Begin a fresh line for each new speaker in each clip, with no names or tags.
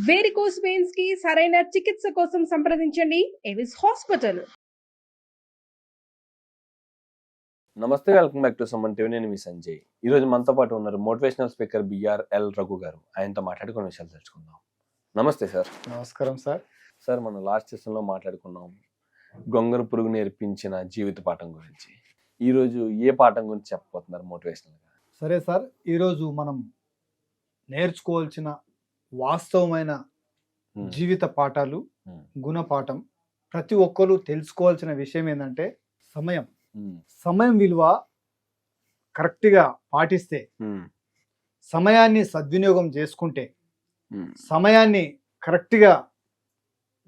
Varicose veins కి సరైన చికిత్స కోసం సంప్రదించండి ఎవిస్ హాస్పిటల్.
నమస్తే, welcome back to someone TV. నేను మీ సంజయ్. ఈ రోజు మనతో పాటు ఉన్నారు మోటివేషనల్ స్పీకర్ బిఆర్ఎల్ రఘు గారు. ఆయనతో మాట్లాడుకునే విషయాలు తెలుసుకుందాం. నమస్తే సార్.
నమస్కారం సార్.
సార్, మనం లాస్ట్ సెషన్లో మాట్లాడుకున్నాం గొంగర పురుగు నేర్పించిన జీవిత పాఠం గురించి. ఈరోజు ఏ పాఠం గురించి చెప్పబోతున్నారు మోటివేషనల్గా?
సరే సార్, ఈరోజు మనం నేర్చుకోవాల్సిన వాస్తవమైన జీవిత పాఠాలు, గుణపాఠం. ప్రతి ఒక్కరు తెలుసుకోవాల్సిన విషయం ఏంటంటే సమయం విలువ కరెక్ట్గా పాటిస్తే, సమయాన్ని సద్వినియోగం చేసుకుంటే, సమయాన్ని కరెక్ట్గా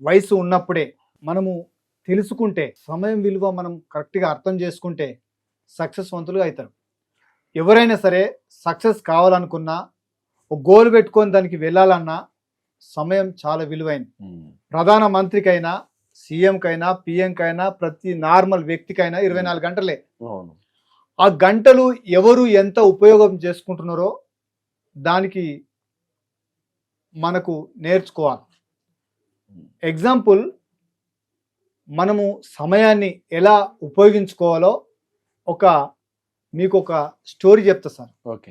వయసు ఉన్నప్పుడే మనము తెలుసుకుంటే, సమయం విలువ మనం కరెక్ట్గా అర్థం చేసుకుంటే సక్సెస్వంతులుగా అవుతారు. ఎవరైనా సరే సక్సెస్ కావాలనుకున్నా, ఒక గోల్ పెట్టుకొని దానికి వెళ్ళాలన్నా సమయం చాలా విలువైంది. ప్రధాన మంత్రికైనా, సీఎంకైనా, పిఎంకైనా, ప్రతి నార్మల్ వ్యక్తికైనా 24 గంటలే. ఆ గంటలు ఎవరు ఎంత ఉపయోగం చేసుకుంటున్నారో దానికి మనకు నేర్చుకోవాలి. ఎగ్జాంపుల్, మనము సమయాన్ని ఎలా ఉపయోగించుకోవాలో మీకు ఒక స్టోరీ చెప్తా సార్.
ఓకే.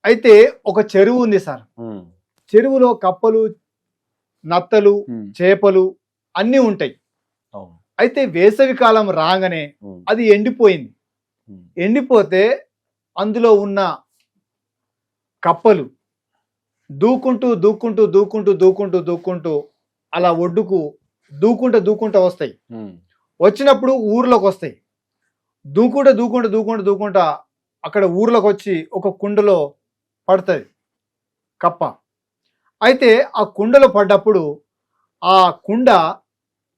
అయితే ఒక చెరువు ఉంది సార్. చెరువులో కప్పలు, నత్తలు, చేపలు అన్నీ ఉంటాయి. అయితే వేసవి కాలం రాగానే అది ఎండిపోయింది. ఎండిపోతే అందులో ఉన్న కప్పలు దూకుంటూ దూకుంటూ దూకుంటూ దూకుంటూ దూకుంటూ అలా ఒడ్డుకు దూకుంటూ వస్తాయి. వచ్చినప్పుడు ఊర్లోకి వస్తాయి. దూకుంటా అక్కడ ఊర్లోకి వచ్చి ఒక కుండలో పడుతుంది కప్ప. అయితే ఆ కుండలో పడ్డప్పుడు ఆ కుండ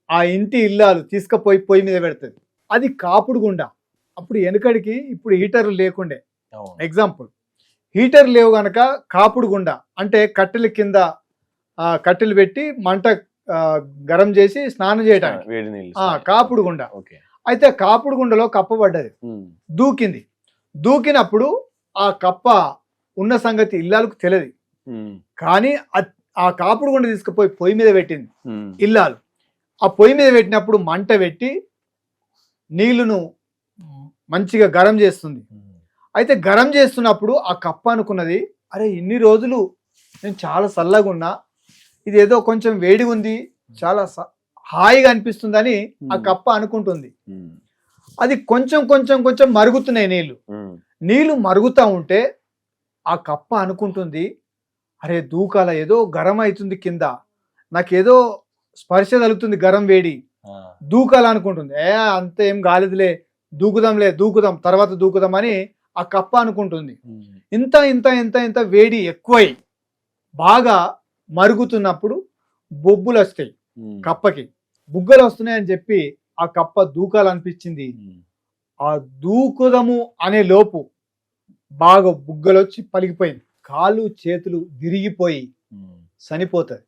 ఆ ఇంటి ఇల్లాలు తీసుకుపోయి పొయ్యి మీద పెడుతుంది. అది కాపుడు గుండ. అప్పుడు వెనకడికి ఇప్పుడు హీటర్లు లేకుండే. ఎగ్జాంపుల్, హీటర్ లేవు గనక కాపుడు గుండ అంటే కట్టెల కింద కట్టెలు పెట్టి మంట గరం చేసి స్నానం చేయడానికి కాపుడు గుండ. అయితే కాపుడు గుండలో కప్ప పడ్డది, దూకింది. దూకినప్పుడు ఆ కప్ప ఉన్న సంగతి ఇల్లాలకు తెలియదు. కానీ ఆ కాపుడు గుండ తీసుకుపోయి పొయ్యి మీద పెట్టింది ఇల్లాలు. ఆ పొయ్యి మీద పెట్టినప్పుడు మంట పెట్టి నీళ్లును మంచిగా గరం చేస్తుంది. అయితే గరం చేస్తున్నప్పుడు ఆ కప్ప అనుకున్నది, అరే ఇన్ని రోజులు నేను చాలా చల్లగా ఉన్నా, ఇది ఏదో కొంచెం వేడి ఉంది, చాలా హాయిగా అనిపిస్తుందని ఆ కప్ప అనుకుంటుంది. అది కొంచెం కొంచెం కొంచెం మరుగుతున్నాయి నీళ్లు మరుగుతూ ఉంటే ఆ కప్ప అనుకుంటుంది, అరే దూకాల, ఏదో గరం అవుతుంది కింద, నాకేదో స్పర్శ తగులుతుంది, గరం వేడి, దూకాలనుకుంటుంది. అంత ఏం కాలేదులే, దూకుదాం తర్వాత దూకుదాం అని ఆ కప్ప అనుకుంటుంది. ఇంత ఇంత ఇంత ఇంత వేడి ఎక్కువై బాగా మరుగుతున్నప్పుడు బొబ్బులు వస్తాయి కప్పకి, బుగ్గలు వస్తున్నాయని చెప్పి ఆ కప్ప దూకాలనిపించింది. ఆ దూకుదము అనే లోపు బాగా బుగ్గలు వచ్చి పలిగిపోయింది, కాళ్ళు చేతులు విరిగిపోయి చనిపోతుంది.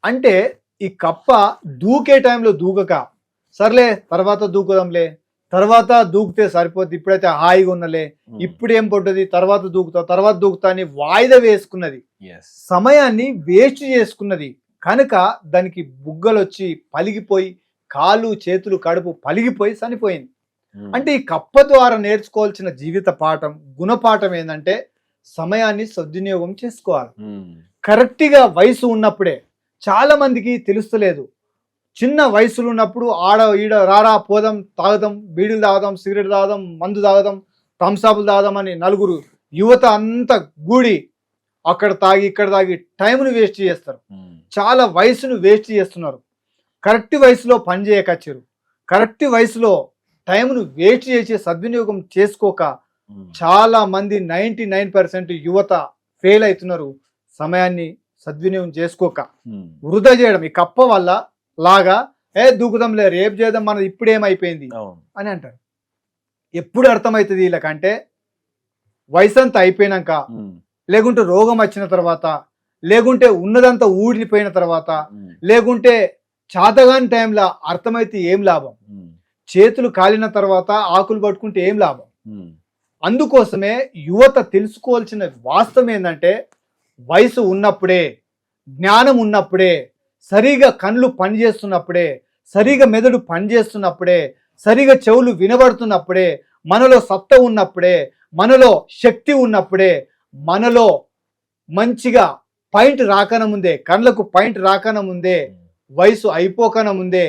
అంటే ఈ కప్ప దూకే టైంలో దూకక, సర్లే తర్వాత దూకుదాంలే, తర్వాత దూకితే సరిపోద్ది, ఇప్పుడైతే హాయిగా ఉన్నలే, ఇప్పుడేం పడ్డది, తర్వాత దూకుతా అని వాయిదా వేసుకున్నది. సమయాన్ని వేస్ట్ చేసుకున్నది కనుక దానికి బుగ్గలు వచ్చి పలిగిపోయి కాళ్ళు చేతులు కడుపు పలిగిపోయి చనిపోయింది. అంటే ఈ కప్ప ద్వారా నేర్చుకోవాల్సిన జీవిత పాఠం, గుణపాఠం ఏంటంటే సమయాన్ని సద్వినియోగం చేసుకోవాలి. కరెక్ట్గా వయసు ఉన్నప్పుడే. చాలా మందికి తెలుస్తలేదు. చిన్న వయసులో ఉన్నప్పుడు ఆడ ఈడ రారా పోదాం, తాగుదాం, బీడీలు తాగుదాం, సిగరెట్ తాగుదాం, మందు తాగుదాం, థమ్సాపులు తాగుదాం అని నలుగురు యువత అంతా గూడి అక్కడ తాగి ఇక్కడ తాగి టైంను వేస్ట్ చేస్తారు. చాలా వయసును వేస్ట్ చేస్తున్నారు. కరెక్ట్ వయసులో పని చేయకచ్చారు. కరెక్ట్ వయసులో టైంను వేస్ట్ చేసి సద్వినియోగం చేసుకోక చాలా మంది 99% యువత ఫెయిల్ అవుతున్నారు. సమయాన్ని సద్వినియోగం చేసుకోక వృధా చేయడం. ఈ కప్ప వల్ల లాగా దూకుదాంలే, రేపు చేద్దాం, మనది ఇప్పుడేమైపోయింది అని అంటారు. ఎప్పుడు అర్థమవుతుంది వీళ్ళకంటే వయసు అంతా అయిపోయినాక, లేకుంటే రోగం వచ్చిన తర్వాత, లేకుంటే ఉన్నదంతా ఊడిపోయిన తర్వాత, లేకుంటే చాతగాని టైంలో అర్థమైతే ఏం లాభం, చేతులు కాలిన తర్వాత ఆకులు పట్టుకుంటే ఏం లాభం. అందుకోసమే యువత తెలుసుకోవాల్సిన వాస్తవం ఏంటంటే వయసు ఉన్నప్పుడే జ్ఞానం ఉన్నప్పుడే, సరిగా కళ్ళు పనిచేస్తున్నప్పుడే, సరిగా మెదడు పనిచేస్తున్నప్పుడే, సరిగా చెవులు వినబడుతున్నప్పుడే, మనలో సత్తా ఉన్నప్పుడే, మనలో శక్తి ఉన్నప్పుడే, మనలో మంచిగా పాయింట్ రాకన ముందే, కళ్ళకు పాయింట్ రాకన ముందే, వయసు అయిపోకన ముందే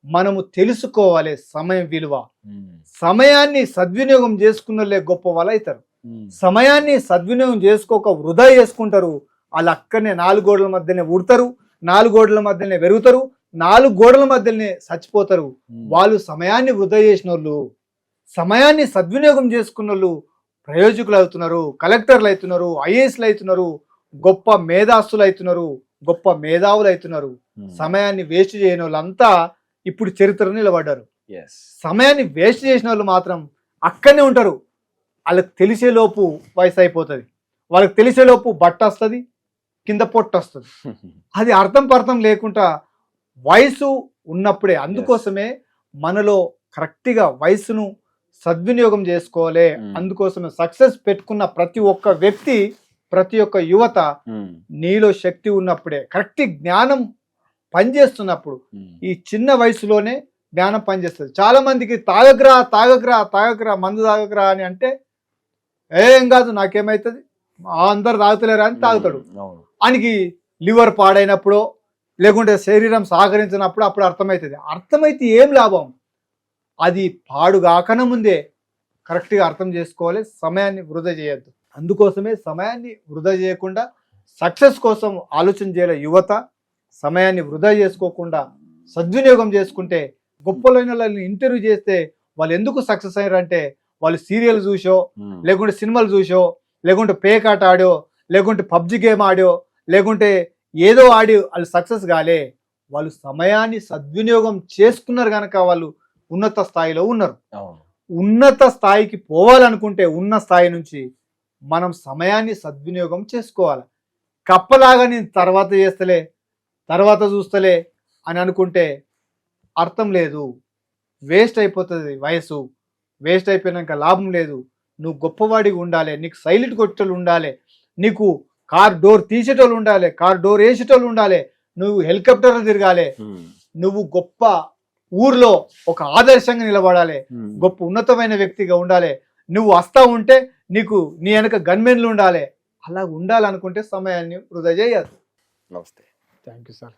మనము తెలుసుకోవాలి సమయం విలువ. సమయాన్ని సద్వినియోగం చేసుకున్నలే గొప్ప వాళ్ళు అవుతారు. సమయాన్ని సద్వినియోగం చేసుకోక వృధా చేసుకుంటారు. వాళ్ళు అక్కడనే 4 గోడల మధ్యనే ఉడతారు, 4 గోడల మధ్యనే పెరుగుతారు, 4 గోడల మధ్యనే చచ్చిపోతారు. వాళ్ళు సమయాన్ని వృధా చేసిన వాళ్ళు, సమయాన్ని సద్వినియోగం చేసుకున్న వాళ్ళు ప్రయోజకులు అవుతున్నారు, కలెక్టర్లు అవుతున్నారు, ఐఏఎస్లు అవుతున్నారు, గొప్ప మేధాస్తులు అవుతున్నారు, గొప్ప మేధావులు అవుతున్నారు. సమయాన్ని వేస్ట్ చేయని వాళ్ళంతా ఇప్పుడు చరిత్రలో నిలబడ్డారు. సమయాన్ని వేస్ట్ చేసిన వాళ్ళు మాత్రం అక్కడనే ఉంటారు. వాళ్ళకి తెలిసేలోపు వయసు అయిపోతుంది, వాళ్ళకి తెలిసేలోపు బట్ట వస్తుంది, కింద పొట్ట వస్తుంది. అది అర్థం పర్థం లేకుండా వయసు ఉన్నప్పుడే, అందుకోసమే మనలో కరెక్ట్గా వయసును సద్వినియోగం చేసుకోవాలి. అందుకోసమే సక్సెస్ పెట్టుకున్న ప్రతి ఒక్క వ్యక్తి, ప్రతి ఒక్క యువత, నీలో శక్తి ఉన్నప్పుడే, కరెక్ట్ జ్ఞానం పనిచేస్తున్నప్పుడు, ఈ చిన్న వయసులోనే జ్ఞానం పనిచేస్తుంది. చాలా మందికి తాగగ్రా తాగగ్రా తాగగ్రా మందు తాగగ్రా అని అంటే ఏం కాదు నాకేమవుతుంది, అందరు తాగుతలేరా అని తాగుతాడు. ఆయనకి లివర్ పాడైనప్పుడు లేకుంటే శరీరం సహకరించినప్పుడు అప్పుడు అర్థమవుతుంది. అర్థమైతే ఏం లాభం? అది పాడు కాకన ముందే కరెక్ట్గా అర్థం చేసుకోవాలి. సమయాన్ని వృధా చేయొద్దు. అందుకోసమే సమయాన్ని వృధా చేయకుండా సక్సెస్ కోసం ఆలోచన చేయాలి యువత. సమయాన్ని వృధా చేసుకోకుండా సద్వినియోగం చేసుకుంటే, గొప్పలైన వాళ్ళని ఇంటర్వ్యూ చేస్తే వాళ్ళు ఎందుకు సక్సెస్ అయ్యారంటే వాళ్ళు సీరియల్ చూసో, లేకుంటే సినిమాలు చూసో, లేకుంటే పేకాట ఆడో, లేకుంటే పబ్జి గేమ్ ఆడో, లేకుంటే ఏదో ఆడి వాళ్ళు సక్సెస్ కాలే. వాళ్ళు సమయాన్ని సద్వినియోగం చేసుకున్నారు కనుక వాళ్ళు ఉన్నత స్థాయిలో ఉన్నారు. ఉన్నత స్థాయికి పోవాలనుకుంటే ఉన్న స్థాయి నుంచి మనం సమయాన్ని సద్వినియోగం చేసుకోవాలి. కప్పలాగా నేను తర్వాత చేస్తలే, తర్వాత చూస్తలే అని అనుకుంటే అర్థం లేదు, వేస్ట్ అయిపోతుంది. వయసు వేస్ట్ అయిపోయినాక లాభం లేదు. నువ్వు గొప్పవాడిగా ఉండాలి, నీకు సైలెంట్ కొట్టేటోళ్ళు ఉండాలి, నీకు కార్ డోర్ తీసేటోళ్ళు ఉండాలి, కార్ డోర్ వేసేటోళ్ళు ఉండాలి, నువ్వు హెలికాప్టర్లో తిరగాలి, నువ్వు గొప్ప ఊర్లో ఒక ఆదర్శంగా నిలబడాలి, గొప్ప ఉన్నతమైన వ్యక్తిగా ఉండాలి. నువ్వు వస్తా ఉంటే నీకు నీ వెనక గన్మెన్లు ఉండాలి. అలా ఉండాలనుకుంటే సమయాన్ని వృధా చేయద్దు.
నమస్తే.
Thank you sir.